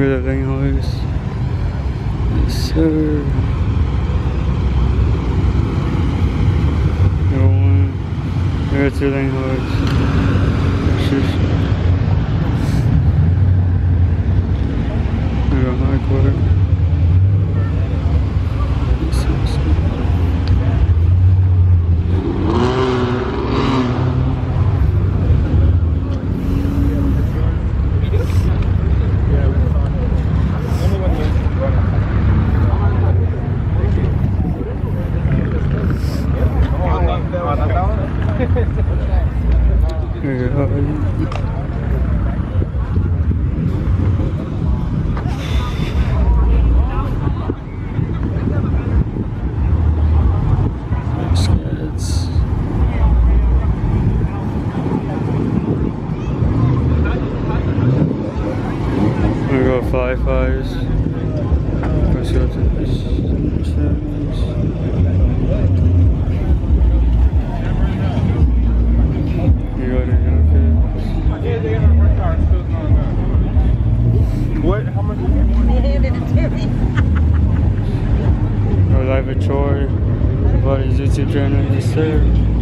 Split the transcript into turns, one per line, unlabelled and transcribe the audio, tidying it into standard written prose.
at that Langhorse. Yes, sir. Number one. Number two Langhorse. Number hardcore. Fly fires. Let's go to this. You go to
What? How much?
They handed it to me.
Our live at Troy. Everybody's YouTube channel. Yes, sir.